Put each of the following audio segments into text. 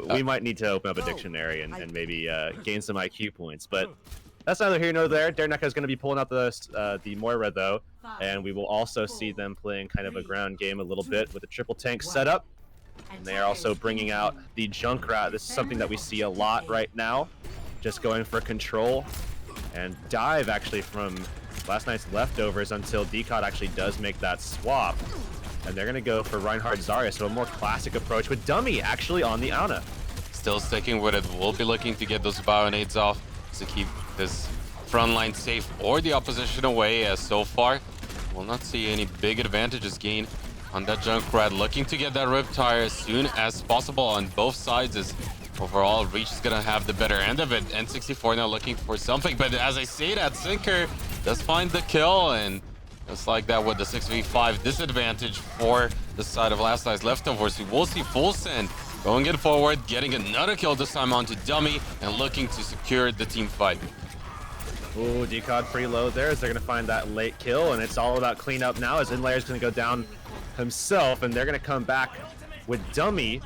We might need to open up a dictionary and maybe gain some IQ points, but that's neither here nor there. Dare Neka is going to be pulling out the Moira, though, and we will also see them playing kind of a ground game a little bit with a triple tank setup. And they are also bringing out the Junkrat. This is something that we see a lot right now, just going for control and dive actually from last night's leftovers until Decod actually does make that swap. And they're going to go for Reinhardt Zarya, so a more classic approach with Dummy actually on the Ana. Still sticking with it. We'll be looking to get those Bionades off to keep this front line safe or the opposition away, as so far we'll not see any big advantages gained on that Junkrat. Looking to get that Riptire as soon as possible on both sides, as overall Reach is gonna have the better end of it. N64 now looking for something, but as I say that, Sinker does find the kill, and just like that with the 6v5 disadvantage for the side of last night's leftovers, we will see Full Send going in forward, getting another kill this time onto Dummy, and looking to secure the team fight. Ooh, Decod pretty low there as they're going to find that late kill, and it's all about cleanup now as Inlayer is going to go down himself, and they're going to come back with Dummy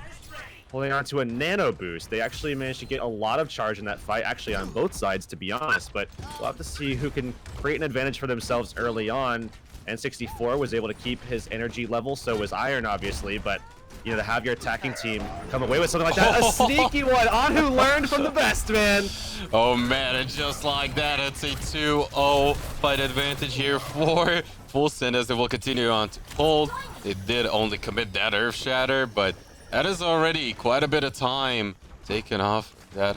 holding on to a nano boost. They actually managed to get a lot of charge in that fight, actually on both sides, to be honest, but we'll have to see who can create an advantage for themselves early on. N64 was able to keep his energy level, so was Iron, obviously, but you know, to have your attacking team come away with something like that, a sneaky one on who learned from the best, man. Oh man, and just like that, it's a 2-0 fight advantage here for Full Send as they will continue on to hold. They did only commit that Earth Shatter, but that is already quite a bit of time taken off that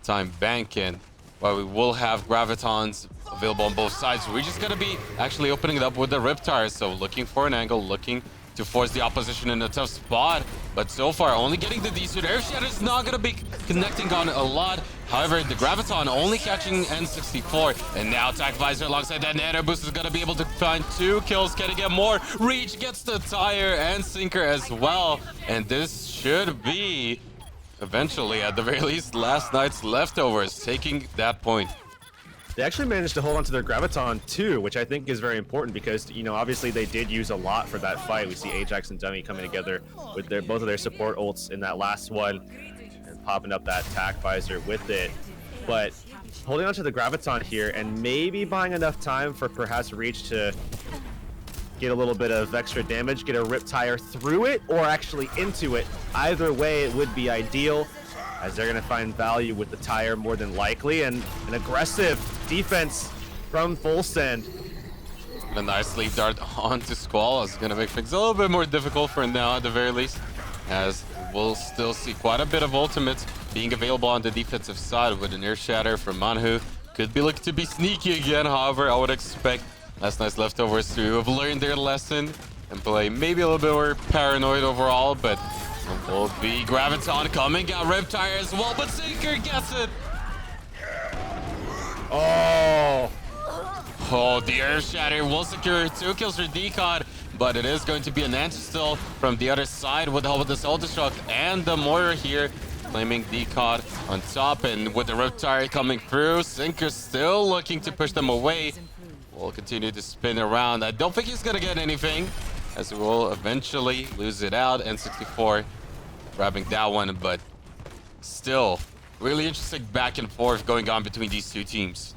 time bank, and while we will have Gravitons available on both sides, we're just gonna be actually opening it up with the Riptire, so looking for an angle, looking to force the opposition in a tough spot, but so far only getting the D-suit. Earth Shatter is not gonna be connecting on a lot. However, the Graviton only catching N64, and now Attack Visor alongside that Nano Boost is gonna be able to find 2 kills. Can he get more? Reach gets the tire and Sinker as well, and this should be eventually, at the very least, last night's leftovers taking that point. They actually managed to hold on to their Graviton too, which I think is very important because, you know, obviously they did use a lot for that fight. We see Ajax and Dummy coming together with both of their support ults in that last one and popping up that attack visor with it. But holding on to the Graviton here and maybe buying enough time for perhaps Reach to get a little bit of extra damage, get a Riptire through it or actually into it. Either way, it would be ideal, as they're going to find value with the tire more than likely, and an aggressive defense from Full Send. A nice leap dart onto Squall is going to make things a little bit more difficult for now at the very least, as we'll still see quite a bit of ultimates being available on the defensive side with an Earth Shatter from Manhu. Could be looking to be sneaky again, however, I would expect last night's leftovers to have learned their lesson and play maybe a little bit more paranoid overall, but will be Graviton coming out, Riptire as well, but Sinker gets it. Oh, the Earth Shatter will secure 2 kills for Decod, but it is going to be an anti-still from the other side with the help of this Ultra Shock and the Moira here, claiming Decod on top, and with the Riptire coming through, Sinker still looking to push them away. We'll continue to spin around. I don't think he's gonna get anything, as we will eventually lose it out. N64 grabbing that one, but still really interesting back and forth going on between these two teams.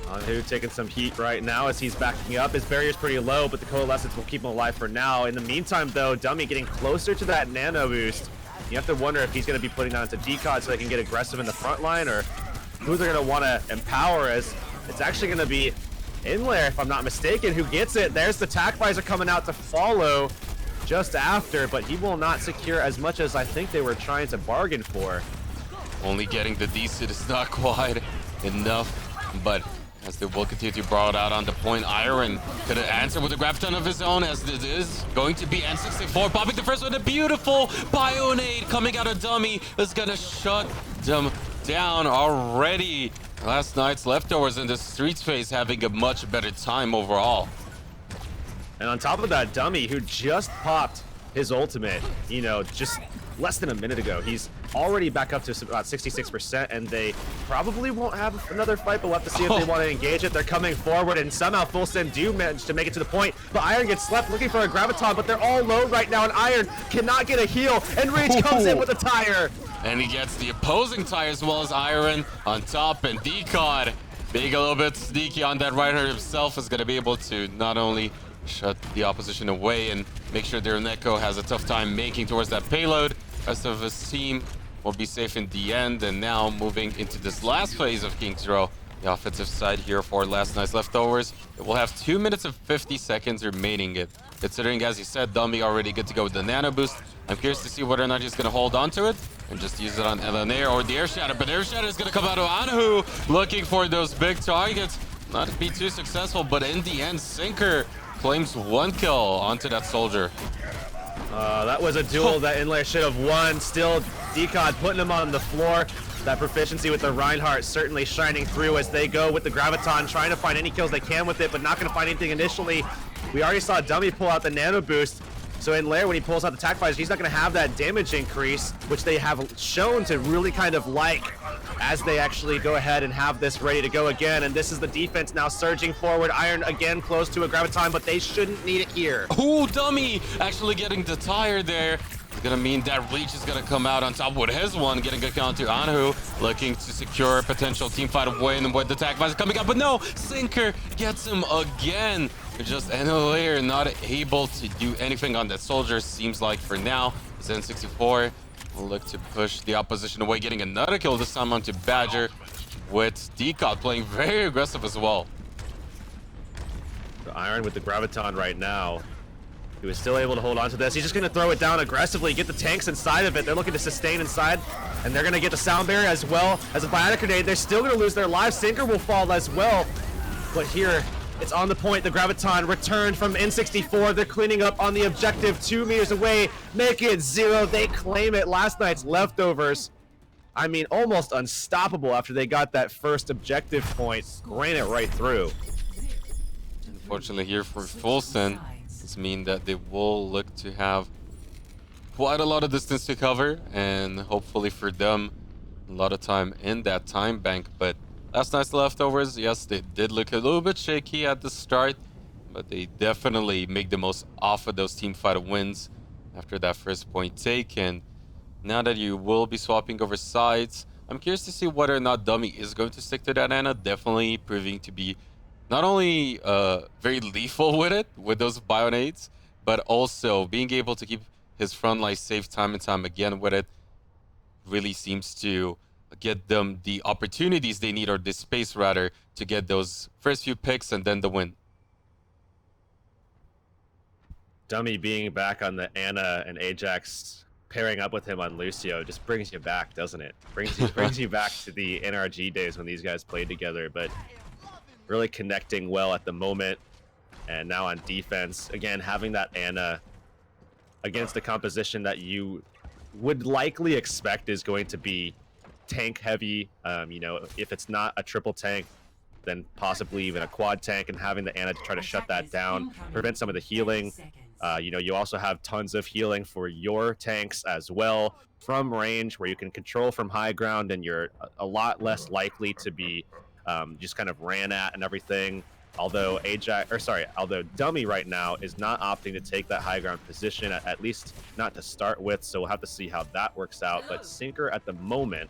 Anhu taking some heat right now as he's backing up. His barrier's pretty low, but the Coalescence will keep him alive for now. In the meantime, though, Dummy getting closer to that nano boost. You have to wonder if he's going to be putting that into Decod so they can get aggressive in the front line, or who they're going to want to empower, as it's actually going to be Inlayer, if I'm not mistaken, who gets it. There's the Tac Visor coming out to follow just after, but he will not secure as much as I think they were trying to bargain for. Only getting the decent is not quite enough, but as they will continue to brawl it out on the point, Iron could answer with a Graviton of his own, as it is going to be N64 popping the first one. A beautiful Bionade coming out of Dummy is gonna shut them down already. Last night's leftovers in the street phase having a much better time overall. And on top of that, Dummy, who just popped his ultimate, you know, just less than a minute ago. He's already back up to about 66%, and they probably won't have another fight, but we'll have to see if they want to engage it. They're coming forward, and somehow Full Send do manage to make it to the point, but Iron gets slept looking for a Graviton, but they're all low right now, and Iron cannot get a heal, and Reach comes in with a tire. And he gets the opposing tire as well as Iron on top, and Decod being a little bit sneaky on that rider himself is going to be able to not only shut the opposition away and make sure their Neko has a tough time making towards that payload. Rest of his team will be safe in the end, and now moving into this last phase of King's Row, the offensive side here for Last Night's Leftovers. It will have 2 minutes and 50 seconds remaining. It, considering, as you said, Dummy already good to go with the Nano Boost. I'm curious to see whether or not he's going to hold on to it and just use it on LNA or the Air Shatter. But Air Shatter is going to come out of Anhu, looking for those big targets. Not to be too successful, but in the end, Sinker claims 1 kill onto that soldier. That was a duel that Inlayer should have won. Still, Decod putting him on the floor. That proficiency with the Reinhardt certainly shining through as they go with the Graviton, trying to find any kills they can with it, but not going to find anything initially. We already saw Dummy pull out the Nano Boost. So Inlayer, when he pulls out the Tac Fighters, he's not going to have that damage increase, which they have shown to really kind of like as they actually go ahead and have this ready to go again. And this is the defense now surging forward. Iron again close to a Graviton, but they shouldn't need it here. Ooh, Dummy actually getting the tire there. It's gonna mean that Reach is gonna come out on top with his one, getting a count to Anhu, looking to secure a potential team fight win with the Tac Fighters coming up, but no, Sinker gets him again. Just Inlayer not able to do anything on that soldier, seems like for now. Zen 64 will look to push the opposition away, getting another kill this time onto Badger, with Decod playing very aggressive as well. The Iron with the Graviton right now. He was still able to hold on to this. He's just going to throw it down aggressively, get the tanks inside of it. They're looking to sustain inside, and they're going to get the Sound Barrier as well as a Bionic Grenade. They're still going to lose their lives. Sinker will fall as well, but here, it's on the point. The Graviton returned from N64. They're cleaning up on the objective 2 meters away. Make it 0. They claim it. Last Night's Leftovers. I mean, almost unstoppable after they got that first objective point. Ran it right through. Unfortunately here for Fulson, this means that they will look to have quite a lot of distance to cover, and hopefully for them, a lot of time in that time bank. But Last Night's Leftovers, yes, they did look a little bit shaky at the start, but they definitely make the most off of those team fight wins after that first point take. And now that you will be swapping over sides, I'm curious to see whether or not Dummy is going to stick to that Ana. Definitely proving to be not only very lethal with it, with those Bionades, but also being able to keep his front line safe time and time again with it. Really seems to get them the opportunities they need, or the space rather, to get those first few picks and then the win. Dummy being back on the Ana and Ajax pairing up with him on Lucio just brings you back, doesn't it? Brings you back to the NRG days when these guys played together, but really connecting well at the moment. And now on defense, again, having that Ana against a composition that you would likely expect is going to be tank heavy. You know, if it's not a triple tank, then possibly even a quad tank, and having the Ana to try to shut that down, prevent some of the healing. You know, you also have tons of healing for your tanks as well from range, where you can control from high ground, and you're a lot less likely to be just kind of ran at and everything. Although although Dummy right now is not opting to take that high ground position, at least not to start with, so we'll have to see how that works out. But Sinker at the moment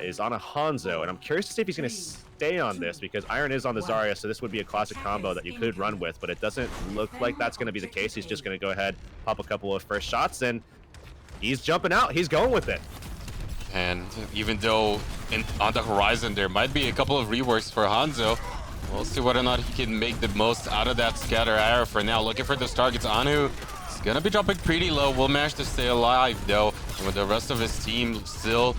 is on a Hanzo, and I'm curious to see if he's going to stay on this, because Iron is on the Zarya, so this would be a classic combo that you could run with, but it doesn't look like that's going to be the case. He's just going to go ahead, pop a couple of first shots, and he's jumping out. He's going with it. And even though on the horizon there might be a couple of reworks for Hanzo, we'll see whether or not he can make the most out of that scatter arrow for now. Looking for those targets. Anhu is going to be dropping pretty low. Will manage to stay alive, though. And with the rest of his team still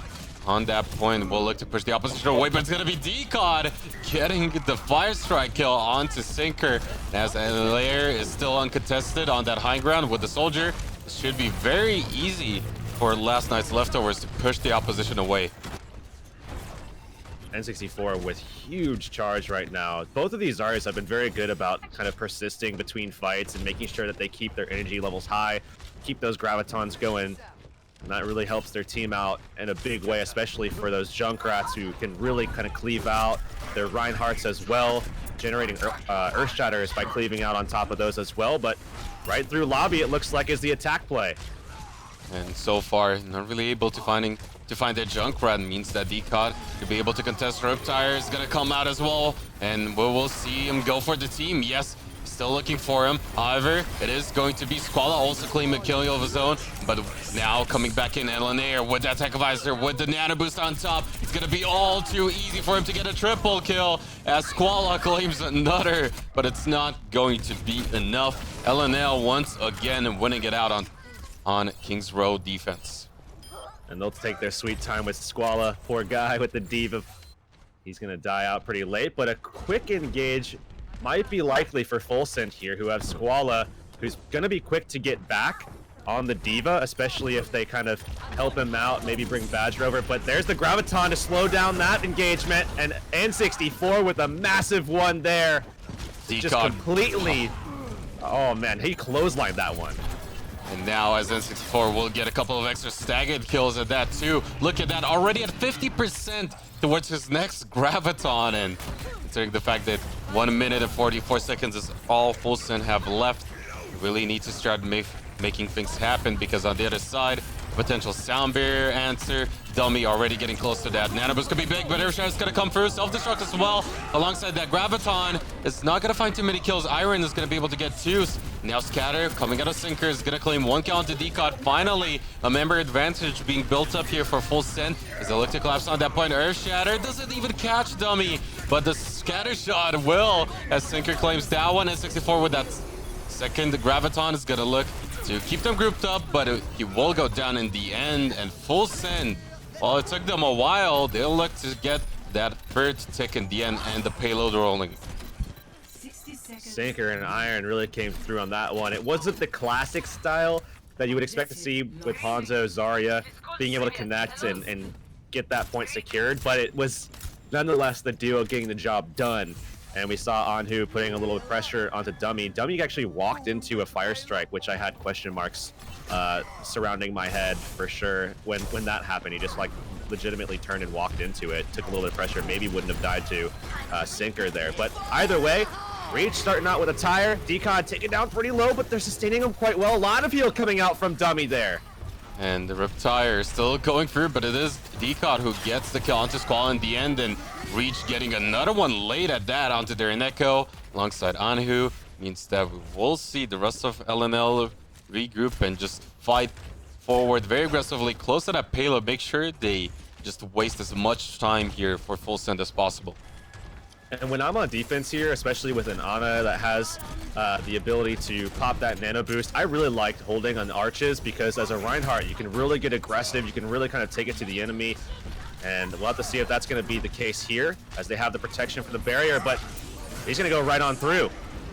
on that point, we'll look to push the opposition away, but it's going to be Decod getting the Fire Strike kill onto Sinker, as Inlayer is still uncontested on that high ground with the soldier. It should be very easy for Last Night's Leftovers to push the opposition away. N64 with huge charge right now. Both of these Zaryas have been very good about kind of persisting between fights and making sure that they keep their energy levels high. keep those gravitons going. And that really helps their team out in a big way, especially for those Junkrats who can really kind of cleave out. Their Reinhardts as well, generating Earth Shatters by cleaving out on top of those as well. But right through lobby, it looks like is the attack play. And so far, not really able to find their Junkrat. Means that Decod to be able to contest Riptire is gonna come out as well, and we will see him go for the team. Yes, still looking for him. However, it is going to be Squall also claiming a kill of his own, but now coming back in Elenair with that Tech Visor, with the Nano Boost on top, it's gonna be all too easy for him to get a triple kill as Squall claims another, but it's not going to be enough. LNL once again winning it out on Kings Row defense. And they'll take their sweet time with Squall. Poor guy with the Diva. He's gonna die out pretty late, but a quick engage might be likely for Full Send here, who have Squall, who's gonna be quick to get back on the Diva, especially if they kind of help him out, maybe bring Badger over. But there's the Graviton to slow down that engagement, and N64 with a massive one there. Just completely, oh man, he clotheslined that one. And now as N64 will get a couple of extra staggered kills at that too. Look at that, already at 50% towards his next Graviton, and considering the fact that 1 minute and 44 seconds is all Full Send have left, really need to start making things happen, because on the other side, potential sound barrier answer, Dummy already getting close to that. Nano Boost could be big, but Airshot is gonna come through. Self-destruct as well. Alongside that, Graviton is not gonna find too many kills. Iron is gonna be able to get 2. Now Scatter coming out of Sinker is gonna claim 1 kill onto Decod. Finally, a member advantage being built up here for Full Send as they look to collapse on that point. Earth Shatter doesn't even catch Dummy, but the Scatter shot will, as Sinker claims that one. And 64 with that second Graviton is gonna look to keep them grouped up, but he will go down in the end. And Full Send, while it took them a while, they'll look to get that third tick in the end and the payload rolling. Sinker and Iron really came through on that one. It wasn't the classic style that you would expect to see with Hanzo, Zarya being able to connect and get that point secured, but it was nonetheless the duo getting the job done. And we saw Anhu putting a little pressure onto Dummy. Dummy actually walked into a Fire Strike, which I had question marks surrounding my head for sure when that happened. He just like legitimately turned and walked into it, took a little bit of pressure, maybe wouldn't have died to Sinker there. But either way, Reach starting out with a tire. Decod taken down pretty low, but they're sustaining him quite well. A lot of heal coming out from Dummy there. And the Riptire still going through, but it is Decod who gets the kill onto Squall in the end, and Reach getting another one late at that onto their Neko alongside Anhu. Means that we will see the rest of LNL regroup and just fight forward very aggressively, close to that payload. Make sure they just waste as much time here for Full Send as possible. And when I'm on defense here, especially with an Ana that has the ability to pop that nano boost, I really liked holding on arches, because as a Reinhardt, you can really get aggressive, you can really kind of take it to the enemy. And we'll have to see if that's going to be the case here, as they have the protection from the barrier, but he's going to go right on through.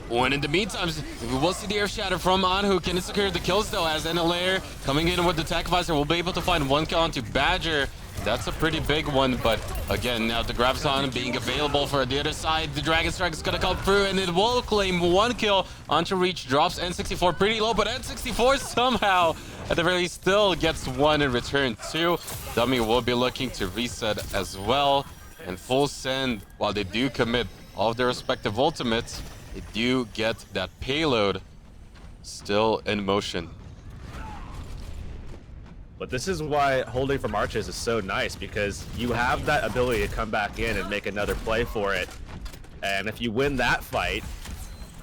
And in the meantime, we will see the Air Shatter from Anhu. Can it secure the kills though, as Enelair coming in with the Tech Visor will be able to find 1 kill onto Badger. That's a pretty big one, but again, now the Graviton being available for the other side. The Dragon Strike is gonna come through, and it will claim 1 kill onto Reach. Drops N64 pretty low, but N64 somehow, at the very least, still gets 1 in return too. Dummy will be looking to reset as well. And Full Send, while they do commit all of their respective ultimates, they do get that payload still in motion. But this is why holding from arches is so nice, because you have that ability to come back in and make another play for it. And if you win that fight,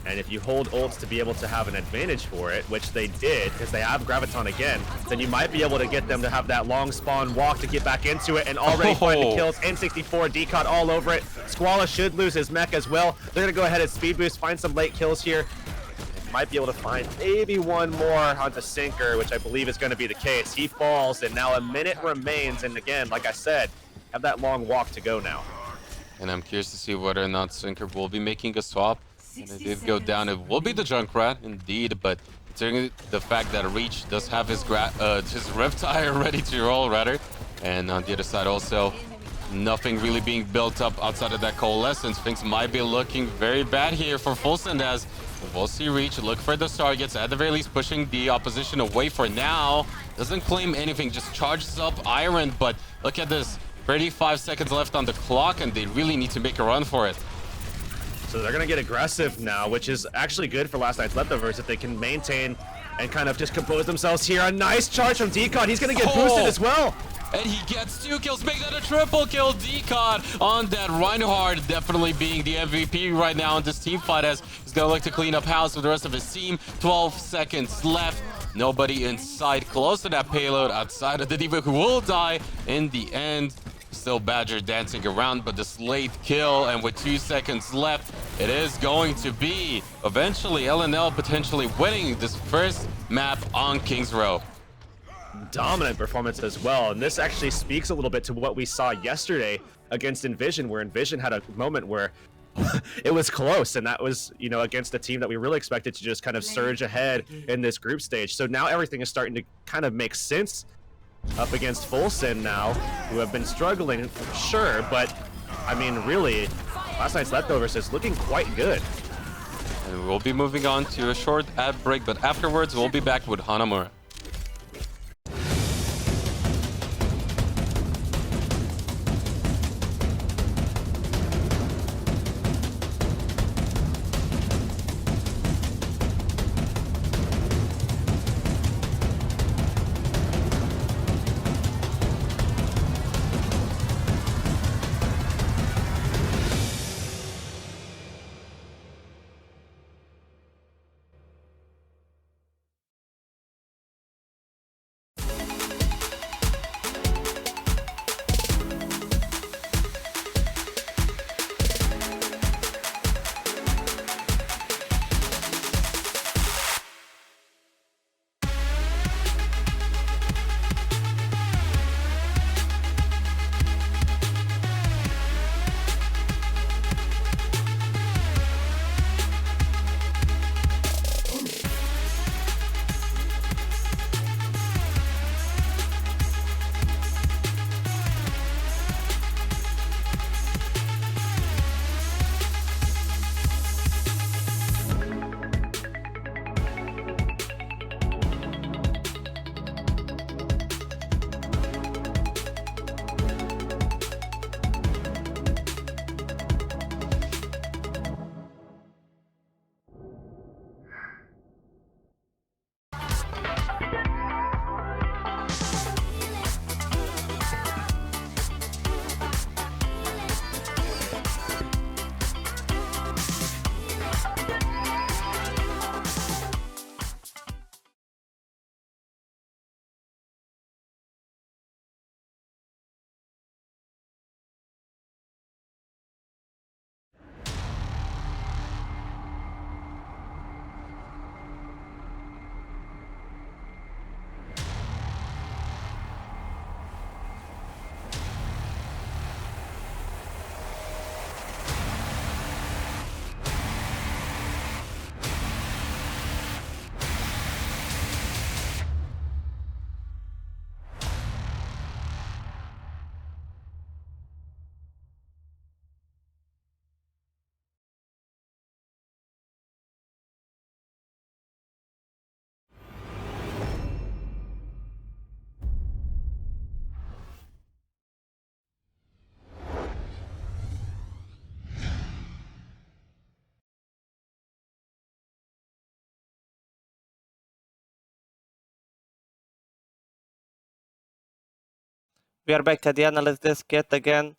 and if you hold ults to be able to have an advantage for it, which they did, because they have Graviton again, then you might be able to get them to have that long spawn walk to get back into it and already find the kills. N64, Decod all over it. Squall should lose his mech as well. They're going to go ahead and speed boost, find some late kills here. Might be able to find maybe 1 more onto Sinker, which I believe is going to be the case. He falls, and now a minute remains. And again, like I said, have that long walk to go now. And I'm curious to see whether or not Sinker will be making a swap. And it did go down. It will be the Junkrat, indeed, but considering the fact that Reach does have his Riptire ready to roll, rather. And on the other side also, nothing really being built up outside of that Coalescence. Things might be looking very bad here for Full Send, as We'll see Reach. Look for the targets. At the very least, pushing the opposition away for now. Doesn't claim anything. Just charges up Iron. But look at this. 35 seconds left on the clock, and they really need to make a run for it. So they're going to get aggressive now, which is actually good for last night's leftovers if they can maintain and kind of just compose themselves here. A nice charge from Decon. He's going to get boosted as well. And he gets 2 kills, make that a triple kill. Decon on that Reinhardt, definitely being the MVP right now in this team fight, as he's going to look to clean up house with the rest of his team. 12 seconds left. Nobody inside, close to that payload outside of the D.Va, who will die in the end. Still Badger dancing around, but this late kill, and with 2 seconds left, it is going to be eventually LNL potentially winning this first map on Kings Row. Dominant performance as well, and this actually speaks a little bit to what we saw yesterday against Envision, where Envision had a moment where it was close, and that was, you know, against a team that we really expected to just kind of surge ahead in this group stage. So now everything is starting to kind of make sense up against Fulson now, who have been struggling for sure, but I mean, really, last night's leftovers is looking quite good. And we'll be moving on to a short ad break, but afterwards we'll be back with Hanamura. We are back at the analyst desk yet again.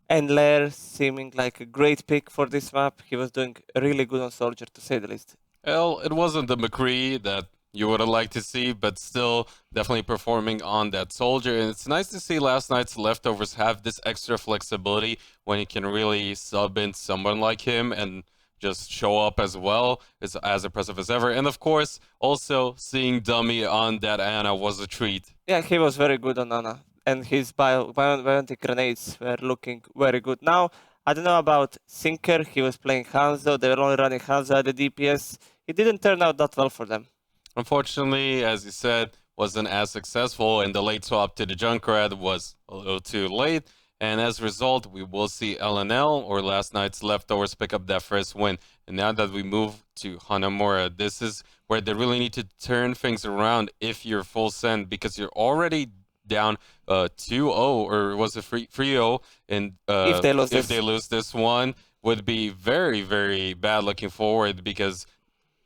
And Lair seeming like a great pick for this map. He was doing really good on Soldier, to say the least. Well, it wasn't the McCree that you would have liked to see, but still definitely performing on that Soldier. And it's nice to see last night's leftovers have this extra flexibility when he can really sub in someone like him and just show up as well. It's as impressive as ever. And of course, also seeing Dummy on that Ana was a treat. Yeah, he was very good on Ana. And his biotic grenades were looking very good. Now, I don't know about Sinker. He was playing Hanzo. They were only running Hanzo at the DPS. It didn't turn out that well for them. Unfortunately, as you said, wasn't as successful, and the late swap to the Junkrat was a little too late. And as a result, we will see LNL or last night's leftovers pick up that first win. And now that we move to Hanamura, this is where they really need to turn things around if you're full send, because you're already down 2-0, or was it 3-0? And If they lose if this. they lose this one, would be very, very bad looking forward, because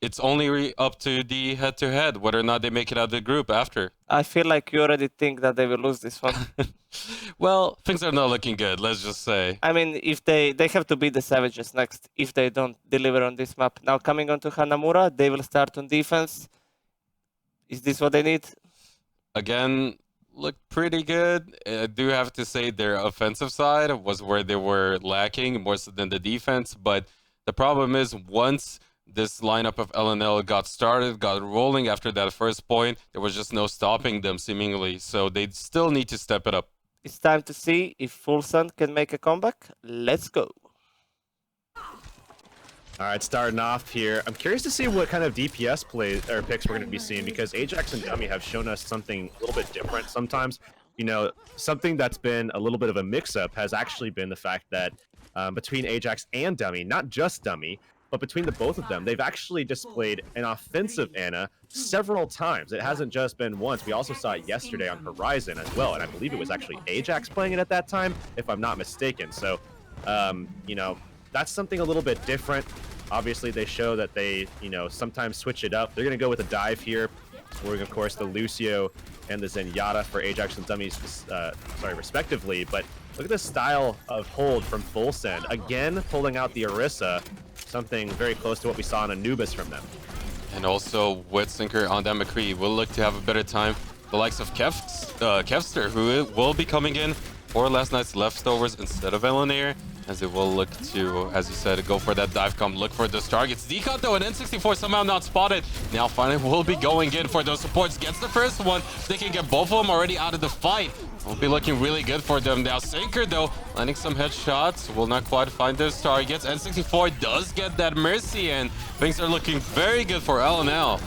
it's only up to the head-to-head whether or not they make it out of the group after. I feel like you already think that they will lose this one. Well, things are not looking good, let's just say. I mean, if they have to beat the Savages next if they don't deliver on this map. Now coming on to Hanamura, they will start on defense. Is this what they need? Again, looked pretty good. I do have to say their offensive side was where they were lacking more so than the defense, but the problem is once this lineup of LNL got started, got rolling after that first point, there was just no stopping them seemingly, so they still need to step it up. It's time to see if Full Sun can make a comeback. Let's go. All right, starting off here. I'm curious to see what kind of DPS plays or picks we're going to be seeing, because Ajax and Dummy have shown us something a little bit different sometimes. You know, something that's been a little bit of a mix-up has actually been the fact that between Ajax and Dummy, not just Dummy, but between the both of them, they've actually displayed an offensive Ana several times. It hasn't just been once. We also saw it yesterday on Horizon as well, and I believe it was actually Ajax playing it at that time, if I'm not mistaken. So, you know, that's something a little bit different. Obviously, they show that they, you know, sometimes switch it up. They're going to go with a dive here, scoring, of course, the Lucio and the Zenyatta for Ajax and Dummies, respectively. But look at the style of hold from Full Send. Again, pulling out the Orisa, something very close to what we saw in Anubis from them. And also, with Sinker on that McCree, will look to have a better time. The likes of Kevster, who will be coming in for last night's leftovers instead of Elenair, as it will look to, as you said, go for that dive comp, look for those targets. Decon though, and N64 somehow not spotted. Now finally will be going in for those supports. Gets the first one. They can get both of them already out of the fight. Will be looking really good for them now. Sinker though, landing some headshots. Will not quite find those targets. N64 does get that Mercy, and things are looking very good for LNL.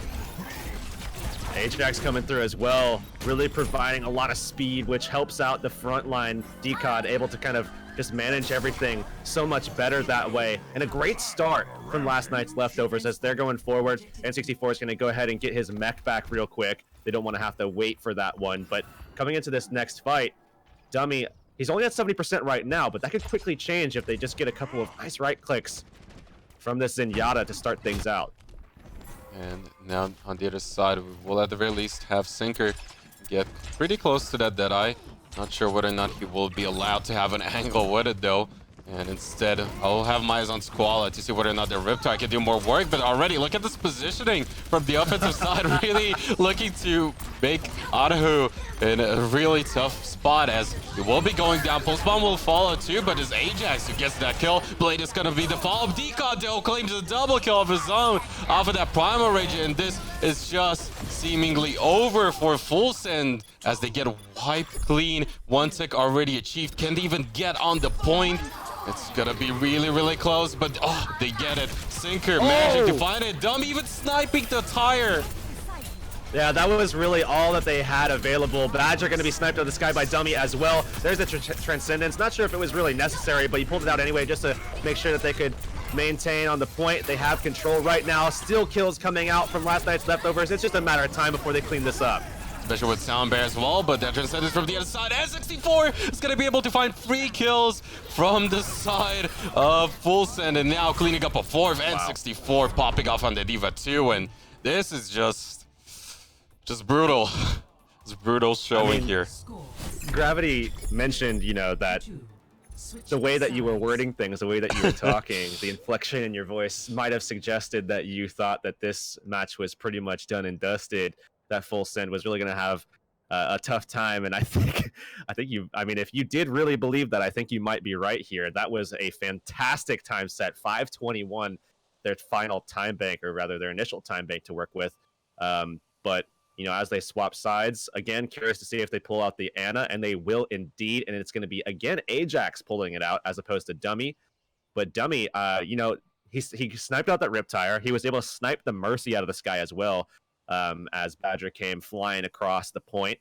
Ajax coming through as well, really providing a lot of speed, which helps out the front line. Decod able to kind of just manage everything so much better that way. And a great start from last night's leftovers as they're going forward. N64 is going to go ahead and get his mech back real quick. They don't want to have to wait for that one. But coming into this next fight, Dummy, he's only at 70% right now, but that could quickly change if they just get a couple of nice right clicks from this Zenyatta to start things out. And now on the other side, we will at the very least have Sinker get pretty close to that Deadeye. Not sure whether or not he will be allowed to have an angle with it though. And instead, I'll have my eyes on Squala to see whether or not the Riptide can do more work. But already, look at this positioning from the offensive side. Really looking to make Adahu in a really tough spot, as he will be going down. Pulsebomb will follow too, but it's Ajax who gets that kill. Blade is going to be the follow-up. Decon though claims a double kill of his own off of that Primal Rage. And this is just seemingly over for Full Send as they get wiped clean. One tick already achieved. Can't even get on the point. It's gonna be really, really close, but oh, they get it. Sinker managing to find it. Dumb even sniping the tire. Yeah, that was really all that they had available. Badger going to be sniped out of the sky by Dummy as well. There's a Transcendence. Not sure if it was really necessary, but he pulled it out anyway just to make sure that they could maintain on the point. They have control right now. Still kills coming out from last night's leftovers. It's just a matter of time before they clean this up. Especially with Sound Bear as well, but that Transcendence from the other side. N64 is going to be able to find 3 kills from the side of Full Send, and now cleaning up a 4th. Wow. N64 popping off on the D.Va too, and this is just brutal. It's brutal showing here. Gravity mentioned, you know, that the way that you were wording things, the way that you were talking, the inflection in your voice might have suggested that you thought that this match was pretty much done and dusted, that Full Send was really going to have a tough time. And I think if you did really believe that, I think you might be right here. That was a fantastic time set, 5:21, their final time bank, or rather their initial time bank to work with. But you know, as they swap sides, again, curious to see if they pull out the Ana, and they will indeed. And it's going to be, again, Ajax pulling it out as opposed to Dummy. But Dummy, you know, he sniped out that Riptire. He was able to snipe the Mercy out of the sky as well, as Badger came flying across the point.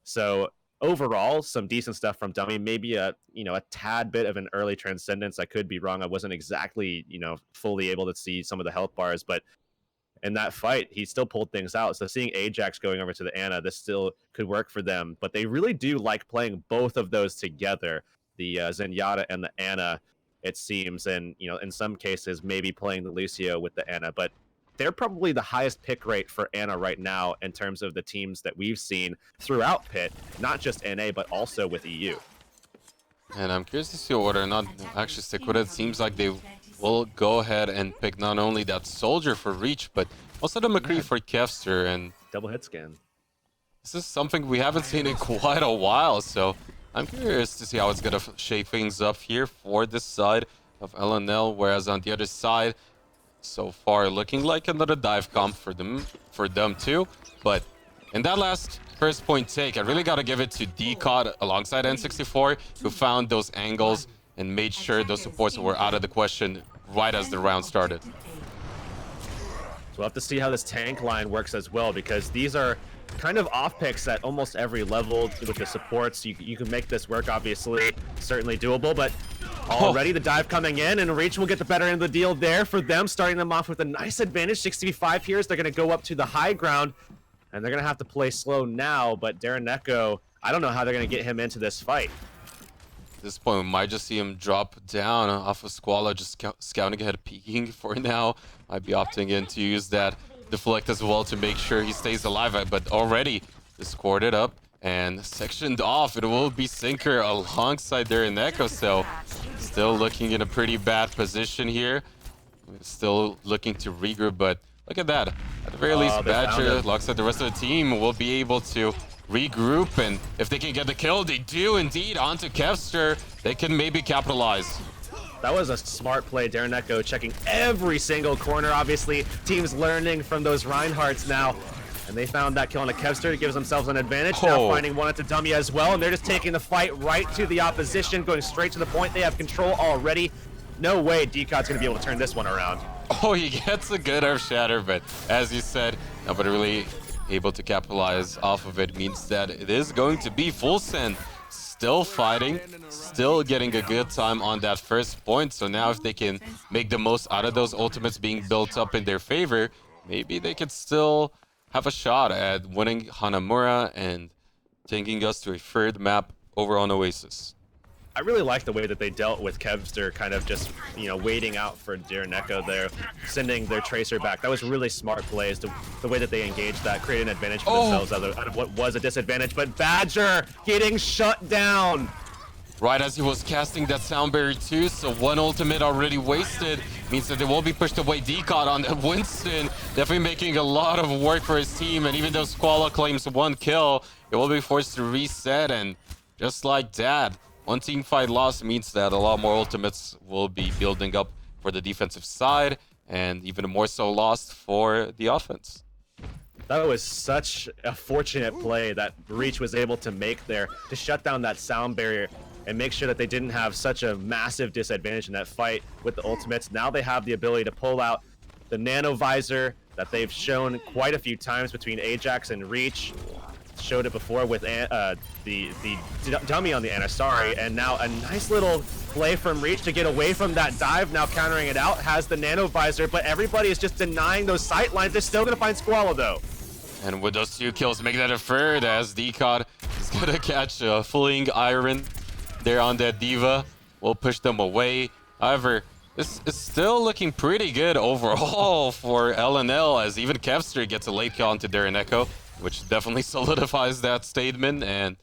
So overall, some decent stuff from Dummy. Maybe a a tad bit of an early transcendence. I could be wrong. I wasn't exactly fully able to see some of the health bars, but in that fight, he still pulled things out. So seeing Ajax going over to the Ana, this still could work for them. But they really do like playing both of those together, the Zenyatta and the Ana, it seems. And, in some cases, maybe playing the Lucio with the Ana. But they're probably the highest pick rate for Ana right now in terms of the teams that we've seen throughout Pit, not just NA, but also with EU. And I'm curious to see whether or not they'll actually stick with it. Seems like they will go ahead and pick not only that Soldier for Reach, but also the McCree for Kevster. And double hit scan. This is something we haven't seen in quite a while, so I'm curious to see how it's going to shape things up here for this side of LNL, whereas on the other side, so far looking like another dive comp for them too. But in that last first point take, I really got to give it to DCOD alongside N64, who found those angles and made sure those supports were out of the question right as the round started. So we'll have to see how this tank line works as well, because these are kind of off picks at almost every level with the supports. You can make this work, obviously, certainly doable, but already the dive coming in, and Reach will get the better end of the deal there for them, starting them off with a nice advantage. 65 here as they're going to go up to the high ground, and they're going to have to play slow now, but Darren Neko, I don't know how they're going to get him into this fight. At this point, we might just see him drop down off of Squala, just scouting ahead, peeking for now. Might be opting in to use that deflect as well to make sure he stays alive, but already just scored up and sectioned off. It will be Sinker alongside Darren Neko, so still looking in a pretty bad position here. Still looking to regroup, but look at that. At the very least, Badger, alongside the rest of the team, will be able to regroup, and if they can get the kill, they do indeed onto Kevster. They can maybe capitalize. That was a smart play. Darren Neko checking every single corner. Obviously, teams learning from those Reinhardts now. And they found that kill on a Kevster. It gives themselves an advantage. Now finding one at the dummy as well. And they're just taking the fight right to the opposition, going straight to the point. They have control already. No way DCOD's going to be able to turn this one around. Oh, he gets a good Earth Shatter, but as you said, nobody really able to capitalize off of it. Means that it is going to be full send. Still fighting, still getting a good time on that first point. So now if they can make the most out of those ultimates being built up in their favor, maybe they could still have a shot at winning Hanamura and taking us to a third map over on Oasis. I really like the way that they dealt with Kevster, kind of just, waiting out for Darren Neko there, sending their Tracer back. That was really smart plays, the way that they engaged that, created an advantage for themselves out of what was a disadvantage. But Badger getting shut down. Right as he was casting that sound barrier too, so one ultimate already wasted. Means that they will be pushed away. DCOD on Winston, definitely making a lot of work for his team. And even though Squala claims one kill, it will be forced to reset. And just like that, one team fight loss means that a lot more ultimates will be building up for the defensive side, and even more so lost for the offense. That was such a fortunate play that Reach was able to make there to shut down that sound barrier and make sure that they didn't have such a massive disadvantage in that fight with the ultimates. Now they have the ability to pull out the nano visor that they've shown quite a few times between Ajax and Reach. Showed it before with the dummy on the Ana, and now a nice little play from Reach to get away from that dive, now countering it out, has the nano visor, but everybody is just denying those sight lines. They're still going to find Squala though. And with those two kills, make that a third, as DCOD is going to catch a fleeing Iron there on that Diva. Will push them away. However, this is still looking pretty good overall for LNL, as even Kevster gets a late kill onto Darren Neko, which definitely solidifies that statement. And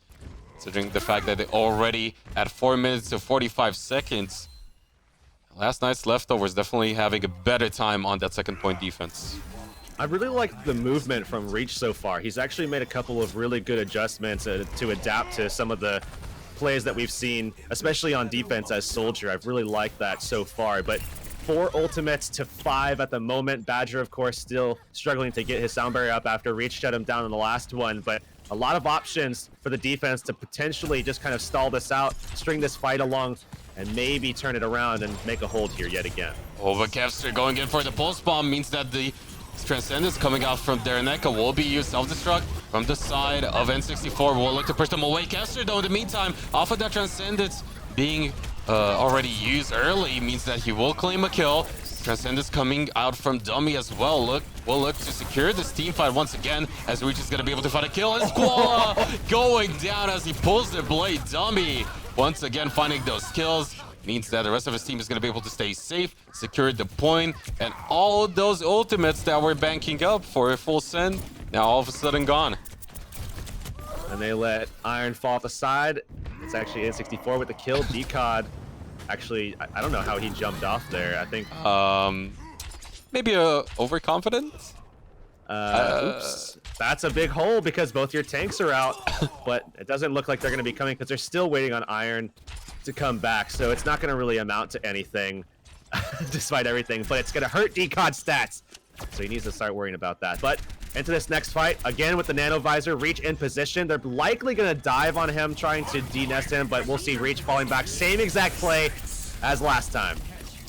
considering the fact that they already at 4 minutes to 45 seconds, last night's leftovers definitely having a better time on that second point defense. I really like the movement from Reach so far. He's actually made a couple of really good adjustments to adapt to some of the plays that we've seen, especially on defense as Soldier. I've really liked that so far, but 4 ultimates to 5 at the moment. Badger, of course, still struggling to get his sound barrier up after Reach shut him down in the last one, but a lot of options for the defense to potentially just kind of stall this out, string this fight along, and maybe turn it around and make a hold here yet again. Oh, but Kevster going in for the pulse bomb means that the Transcendence coming out from Dereneka will be used self-destruct from the side of N64. Will look to push them away. Kester, though, in the meantime, off of that Transcendence being already used early means that he will claim a kill. Transcendence coming out from Dummy as well. Will look to secure this team fight once again, as Reach is going to be able to find a kill. And Squall going down as he pulls the blade. Dummy once again finding those kills. Means that the rest of his team is going to be able to stay safe, secure the point, and all those ultimates that were banking up for a full send, now all of a sudden gone. And they let Iron fall off the side. It's actually N64 with the kill. Decod, actually, I don't know how he jumped off there. I think... maybe overconfident? Oops. That's a big hole because both your tanks are out, but it doesn't look like they're going to be coming because they're still waiting on Iron to come back, so it's not going to really amount to anything despite everything, but it's going to hurt Decod's stats, so he needs to start worrying about that. But into this next fight, again with the Nano Visor, Reach in position. They're likely going to dive on him, trying to de-nest him, but we'll see Reach falling back. Same exact play as last time.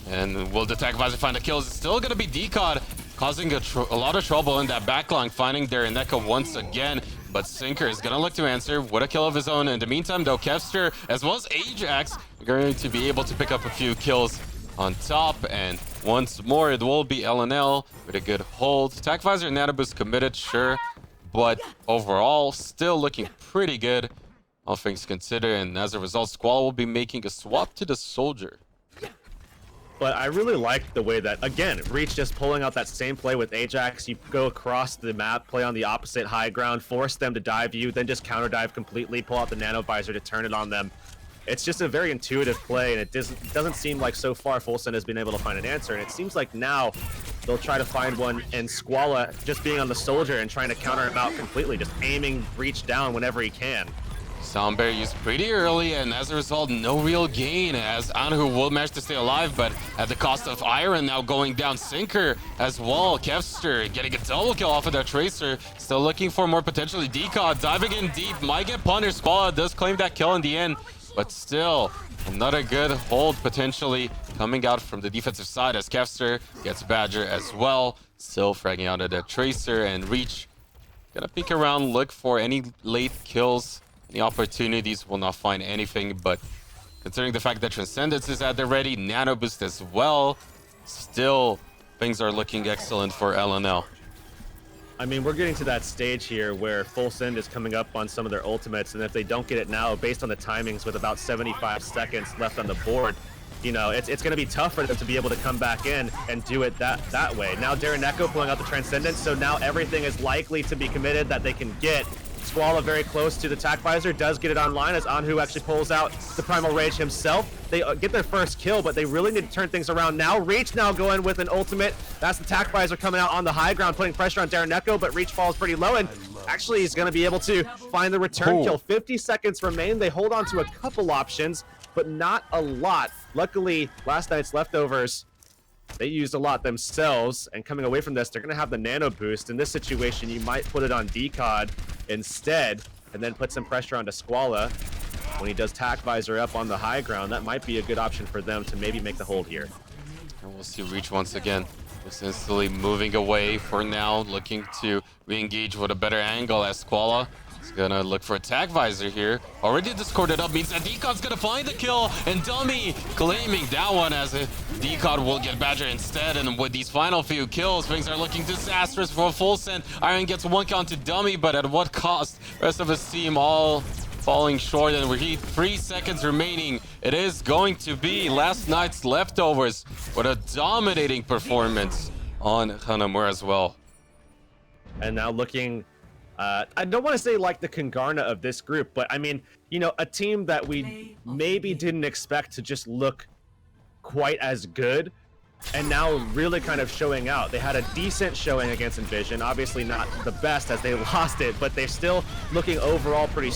And will the Tech Visor find the kills? It's still going to be Decod, causing a lot of trouble in that backline, finding Dereneka once again. But Sinker is going to look to answer with a kill of his own. In the meantime, though, Kevster, as well as Ajax, are going to be able to pick up a few kills on top. And once more, it will be LNL with a good hold. Tech Visor and Nanoboost committed, sure. But overall, still looking pretty good, all things considered. And as a result, Squall will be making a swap to the Soldier. But I really like the way that, again, Reach just pulling out that same play with Ajax. You go across the map, play on the opposite high ground, force them to dive you, then just counter dive completely, pull out the Nano Visor to turn it on them. It's just a very intuitive play, and it doesn't seem like so far Fulson has been able to find an answer. And it seems like now they'll try to find one, and Squalla just being on the Soldier and trying to counter him out completely, just aiming Reach down whenever he can. Soundbear used pretty early, and as a result, no real gain, as Anhu will manage to stay alive, but at the cost of Iron now going down. Sinker as well. Kevster getting a double kill off of that Tracer, still looking for more potentially. Decod diving in deep, might get punished. Squall does claim that kill in the end, but still another good hold potentially coming out from the defensive side as Kevster gets Badger as well, still fragging out at that Tracer. And Reach gonna peek around, look for any late kills. The opportunities, will not find anything, but considering the fact that Transcendence is at the ready, Nano Boost as well, still things are looking excellent for LNL. I mean, we're getting to that stage here where Full Send is coming up on some of their ultimates, and if they don't get it now, based on the timings with about 75 seconds left on the board, you know, it's going to be tough for them to be able to come back in and do it that way. Now Dereneka pulling out the Transcendence, so now everything is likely to be committed that they can get. Squalla very close to the Tac Visor, does get it online as Anhu actually pulls out the Primal Rage himself. They get their first kill, but they really need to turn things around now. Reach now going with an ultimate. That's the Tac Visor coming out on the high ground, putting pressure on Dereneka, but Reach falls pretty low, and actually he's going to be able to find the return kill. 50 seconds remain. They hold on to a couple options, but not a lot. Luckily, last night's leftovers, they used a lot themselves, and coming away from this, they're going to have the Nano Boost. In this situation, you might put it on Decod instead, and then put some pressure onto Squalla. When he does Tac Visor up on the high ground, that might be a good option for them to maybe make the hold here. And we'll see Reach once again. Just instantly moving away for now, looking to re-engage with a better angle as Squalla is gonna look for a Tac Visor here. Already discorded up means that Decod's gonna find the kill, and Dummy claiming that one as a Decod will get Badger instead. And with these final few kills, things are looking disastrous for a Full Send. Iron gets one count to Dummy, but at what cost? Rest of his team all falling short, and we're 3 seconds remaining. It is going to be last night's leftovers with a dominating performance on Hanamura as well. And now looking, I don't want to say like the Kongarna of this group, but I mean, you know, a team that we maybe didn't expect to just look quite as good, and now really kind of showing out. They had a decent showing against Envision, obviously not the best as they lost it, but they're still looking overall pretty strong.